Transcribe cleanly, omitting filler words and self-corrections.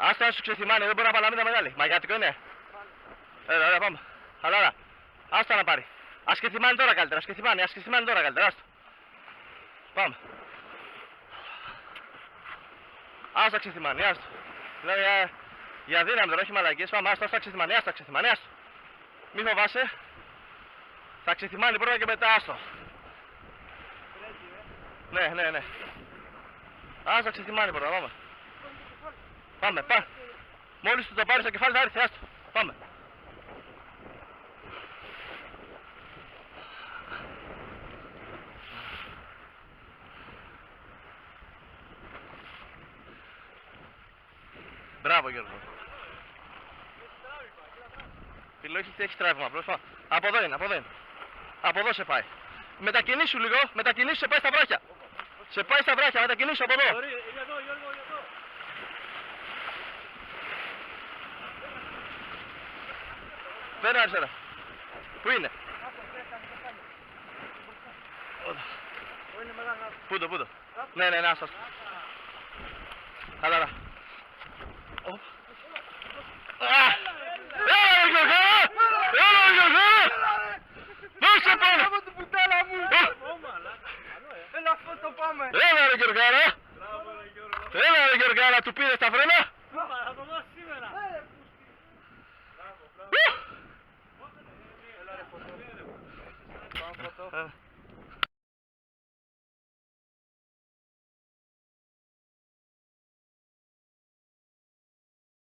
Άστα να σου ξεθυμάνει, δεν μπορεί να παλαμεί τα μεγάλη. Μαγιάτικο είναι. Ωραία, πάμε. Χαλάρα. Άστα να πάρει. Ας ξεθυμάνει τώρα καλύτερα, ας ξεθυμάνει τώρα καλύτερα. Άστο. Πάμε. Άστα ξεθυμάνει, άστο. Δηλαδή για δύναμη τώρα, όχι μαλακίες. Πάμε, άστα ξεθυμάνει, άστο. Μη φοβάσαι. Θα ξεθυμάνει πρώτα και μετά, άστο. Ναι. Άστα ξεθυμάνει πρώτα, πάμε. Πάμε. Μόλις του το πάρεις στο κεφάλι θα έρθει, άστο. Πάμε. Μπράβο Γιώργο. Φιλόχη έχει τράβημα, πρόσφατα. Από εδώ είναι. Από εδώ σε πάει. Μετακινήσου λίγο, σε πάει στα βράχια. Μετακινήσου από εδώ. Παίρνει αριστερά. Πού είναι? Πού το. Ναι, άστο. Χαλαρά. Έλα Γιώργο! Δώσε πάνω! Έλα αυτό το πάμε! Έλα ρε Γιώργαρα! Του πήρες τα